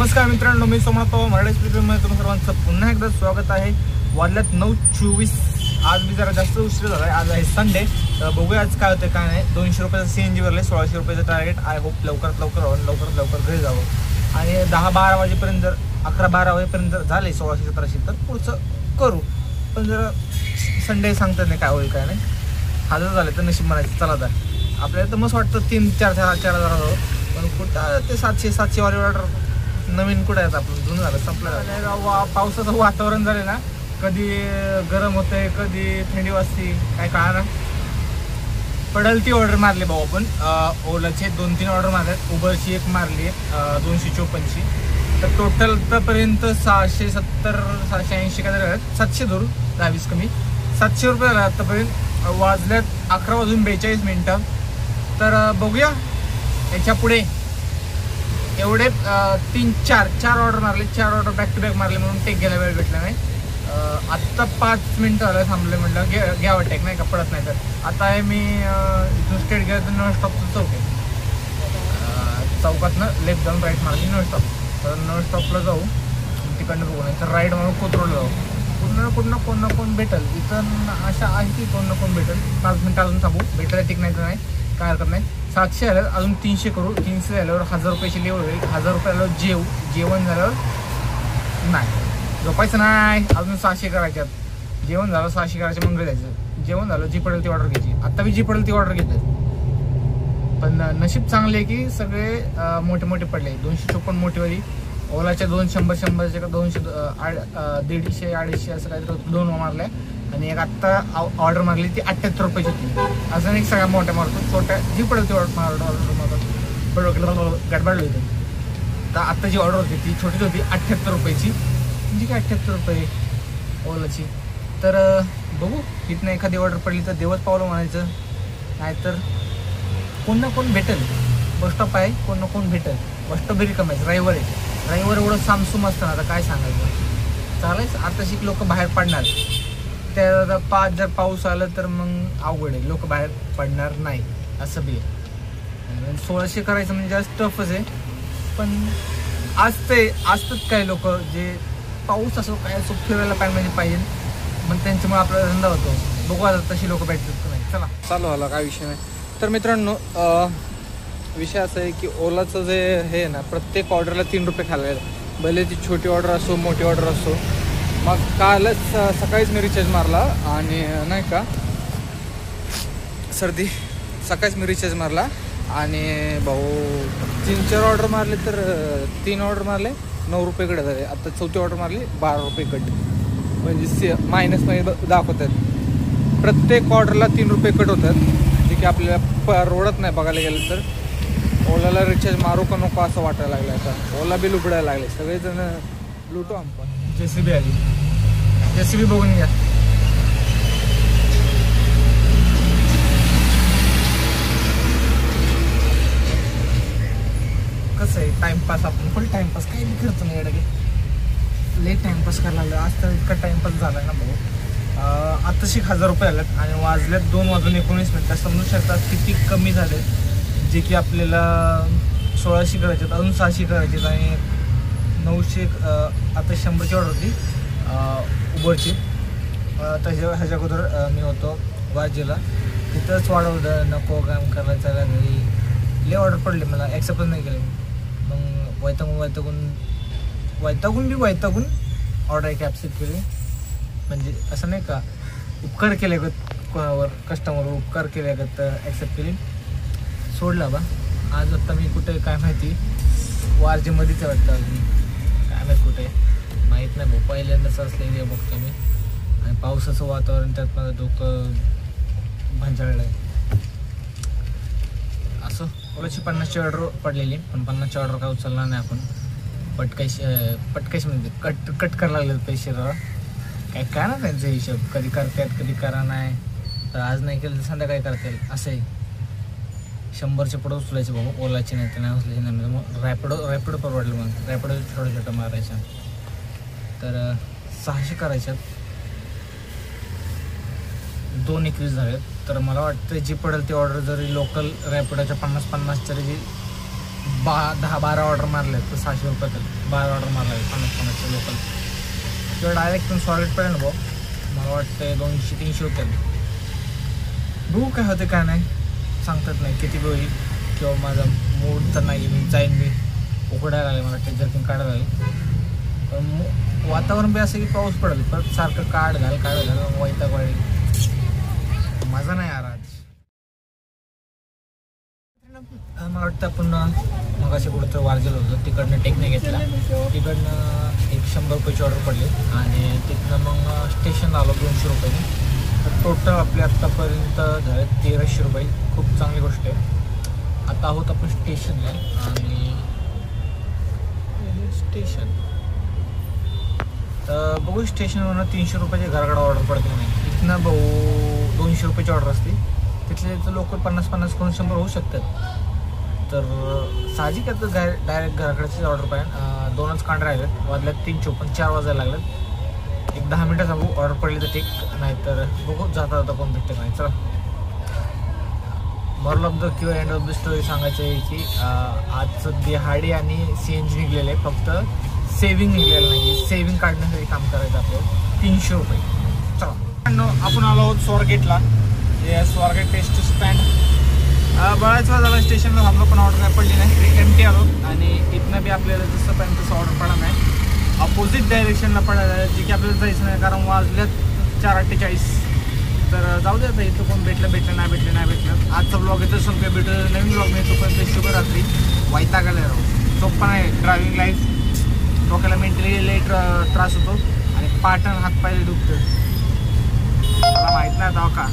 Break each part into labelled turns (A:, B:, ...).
A: नमस्कार मित्रांनो, मी सोमनाथ मराठी स्पीकरमध्ये तुम्हा सर्वांचं पुन्हा एकदा स्वागत आहे। वाजल्यात 9:24। आज मी जरा जास्त उशीर झाला आहे। आज आहे संडे। तर बघूया आज काय होतं काय नाही। 200 रुपयाचं CNG भरले, 1600 रुपयाचं टार्गेट। आय होप लवकरात लवकर घरी जावं आणि 10-12 वाजेपर्यंत जर 11-12 वाजेपर्यंत जर झाले 1600-1700 तर पुढचं करू। पण जर संडे सांगतात नाही काय होईल काय नाही। हजार झाले तर नशीब म्हणायचं। चला तर आपल्याला तर मस्त वाटतं 3-4,000 पण कुठं ते 700 वाले ऑर्डर नवीन कुठे आहेत। आपण जुनं झालं संपलं। पावसाचं वातावरण झालं ना, कधी गरम होतंय कधी थंडी वाजते काय कळणार। पडल ती ऑर्डर मारली भाऊ आपण। ओलाचे 2-3 ऑर्डर मारल्यात, उबरची एक मारली 254ची। तर टोटल आतापर्यंत 670-680 काय झालं, 700 धरू 10-20 कमी 700 रुपये झाले आतापर्यंत। वाजल्यात 11:42 तर बघूया याच्या पुढे। एवढे 3-4 ऑर्डर मारले, 4 ऑर्डर बॅक टू बॅक मारले म्हणून टेक घ्यायला वेळ भेटला नाही। आत्ता 5 मिनिटं झालं थांबले, म्हटलं घ्यावं टेक नाही का पडत नाही तर। आता आहे मी इथून स्ट्रेट गेलं तर नॉन स्टॉपचं चौक आहे। चौकातनं लेफ्ट जाऊन राईट मारली नॉन स्टॉप। तर नॉन स्टॉपला जाऊ, तिकडनं बघू नाही तर राईट म्हणून कोथरूडला जाऊ। कोण ना कोण भेटेल इथं, आशा आहे की कोण ना कोण भेटेल। 5 मिनिटं अजून थांबू, भेटायला टिक नाही तर नाही काय हरकत नाही। 700 आलं, अजून 300 करू। 300 झाल्यावर 1000 रुपयाची लेवल होईल। 1000 रुपये आल्यावर जेवण झाल्यावर नाही झोपायचं नाही, अजून 600 करायच्यात। जेवण झालं 600 करायचे मग जायचं। जेवण झालं जी पडेल ती ऑर्डर घ्यायची। आत्ता बी जी पडेल ती ऑर्डर घेतात। पण नशीब चांगले की सगळे मोठे पडले। 254 मोठीवाली, ओलाच्या 200-100च्या का 200 150-250 असं काहीतरी 2 मारल्या। आणि एक आत्ता ऑर्डर मारली ती 78 रुपयाची होती। अजून एक सगळ्या मोठ्या मारतो, छोट्या जी पडेल ती ऑर्डर मारतो गडबडलो होती। तर आत्ता जी ऑर्डर होती ती छोटीच होती 78 रुपयाची, म्हणजे काय 78 रुपये ओलाची। तर बघू इथनं एखादी ऑर्डर पडली तर देवच पावलं म्हणायचं, नाहीतर कोण ना कोण भेटेल। बसस्टॉप आहे, कोण ना कोण भेटेल। बसस्टॉप बी रिकाम आहे, रविवार आहे। रविवार एवढं सामसूम असतं ना, आता काय सांगायचं। चालायचं आता शिक लोक बाहेर पडणार। त्या जर पाऊस आला तर मग अवघड आहे, लोक बाहेर पडणार नाही असं बी आहे। 1600 करायचं म्हणजे जास्त टफच आहे। पण असतात काही लोक जे पाऊस असो काय असो फिरायला पाहिजे मग त्यांच्यामुळे आपला धंदा होतो। बघू आता तशी लोक भेटतात का नाही। चला चालू झाला काय विषय नाही। तर मित्रांनो विषय असा आहे की ओलाचं जे हे ना, प्रत्येक ऑर्डरला 3 रुपये खायला, भले ती छोटी ऑर्डर असो मोठी ऑर्डर असो। मग कालच सकाळीच मी रिचार्ज मारला आणि नाही का सकाळीच मी रिचार्ज मारला आणि भाऊ 3-4 ऑर्डर मारले तर 3 ऑर्डर मारले 9 रुपये कट झाले। आता 4थी ऑर्डर मारली 12 रुपये कट, म्हणजे मायनसमध्ये दाखवतात। प्रत्येक ऑर्डरला 3 रुपये कट होतात, जे की आपल्याला परवडत नाही बघायला गेलं तर। ओलाला रिचार्ज मारू का नको असं वाटायला लागलं। आता ओला बिल उघडायला लागले, सगळेजण लुटू आपण। JCB आली, JCB बघून घ्या। कसं आहे टाइमपास, आपण फुल टाइमपास काही बी करतो नाही एवढं, लेट टाइमपास करायला लागलं। आज तर इतका टाइमपास झाला ना भाऊ। आता 1000 रुपये आलेत आणि वाजल्यात 2:19। समजू शकतात किती कमी झाले, जे की आपल्याला 1600 करायचे, अजून 600 करायचे आणि 900 आता 100ची ऑर्डर होती उबरची। ह्याच्या अगोदर मी होतो वाजेला, तिथंच वाढवलं नको काम करायचं घरी। लय ऑर्डर पडले, मला ॲक्सेप्टच नाही केले। मग वैतागून ऑर्डर ॲक्सेप्ट केली। म्हणजे असं नाही का उपकार केले गत कोणावर, कस्टमरवर उपकार केले गत ॲक्सेप्ट केली, सोडला बा। आज आता मी कुठे काय माहिती, वारजेमध्येच वाटतं अजून, काय माहीत कुठे माहीत नाही भाऊ। पहिल्यांदाच असले बघतो मी आणि पावसाचं वातावरण, त्यात माझं डोकं भांजाळलं आहे। असं ओलाची 50ची ऑर्डर पडलेली, पण 50ची ऑर्डर काय उचलणार नाही आपण। पटकायशी म्हणजे कट करायला लागले पैसे जरा, काय ना त्यांचा हिशोब, कधी करतात कधी करा नाही। तर आज नाही केलं तर संध्याकाळी करतील असं आहे। 100च्या पुढं उचलायचे भाऊ, ओलाचे नाही तर नाही उचलायचे नाही। मग रॅपिडो परवडलं, मग रॅपिडो छोट्या मारायच्या। तर 600 करायच्यात, 2:21 झालेत। तर मला वाटतं जी पडेल ती ऑर्डर जरी लोकल रॅपिडोच्या 50 जरी 10-12 ऑर्डर मारले तर 600 रुपये. 12 ऑर्डर मारले 50-50 लोकल किंवा डायरेक्ट तुम्ही स्वारगेटपर्यंत भाऊ मला वाटतं 200-300 रुपये. बघू काय होते काय नाही सांगतात नाही किती वेळ होईल किंवा माझा मूड तर नाही मी जाईन मी उघडायला लागेल मला ते जर्किंग काढायला लागेल. पण वातावरण बी असं की पाऊस पडेल परत सारखं काढ घाल वैताग वाढेल मजा नाही यार. आज मला वाटतं आपण मग असे कुठं तर वारजेल होतं तिकडनं टेकने घेतला तिकडनं 100 रुपयाची ऑर्डर पडली आणि तिथनं मग स्टेशनला आलो 200 रुपयाने. तर टोटल आपले आत्तापर्यंत झाले 1300 रुपये. खूप चांगली गोष्ट आहे. आता आहोत आपण स्टेशनला आणि स्टेशन तर बघू स्टेशनवरनं 300 रुपयाची घराकडे ऑर्डर पडते नाही. इथनं भाऊ 200 रुपयाची ऑर्डर असते तिथले तर लोक 50-50 करून 100 होऊ शकतात. तर साहजिक आहे तर डायरेक्ट घराकडेच ऑर्डर पाहिजे. 2च कांडे राहिलेत वाजल्यात 3:54 4 वाजायला लागलेत. एक 10 मिनटं थांबू ऑर्डर पडली तर ठीक नाही तर बघू जाता कोण भेटते नाही. चला मॉरल ऑफ द किंवा एंड ऑफ द स्टोरी सांगायचं आहे की आज दिहाडी आणि CNG निघलेले आहे. फक्त सेविंग निघलेलं नाही सेविंग काढण्यासाठी काम करायचं आपल्याला 300 रुपये. चला आपण आलो आहोत स्वारगेटला. हे स्वारगेट टेस्ट स्टँड बळाचवा झाला स्टेशनला थांबलो पण ऑर्डर काय पडली नाही. एमटी आलो आणि इथनं बी आपल्याला जसं पाहिजे तसं ऑर्डर पडा नाही. अपोजिट डायरेक्शनला पडायला जे की आपल्याला जायचं नाही कारण वाजल्यात 4:48. तर जाऊ दे आता इथं कोण भेटलं नाही भेटलं. आजचा ब्लॉग येतं संपे भेटलं नवीन ब्लॉग मिळतो पण शुभरात्री. वैतागायला राहू सोपं नाही ड्रायव्हिंग लाईफ डोक्याला मेंटली लेट त्रास होतो आणि पाटण हातपायला दुखतं. मला माहीत नाही आता का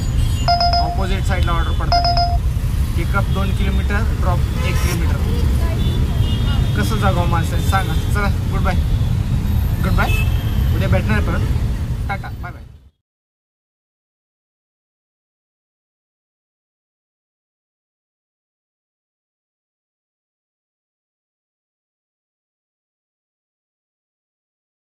A: ऑपोजिट साईडला ऑर्डर पडतात. Pickup 2 kilometre drop 1 kilometre. कसं जागावं माणसाने सांगा. चला गुड बाय उद्या भेटणार आहे परत. Tata bye bye.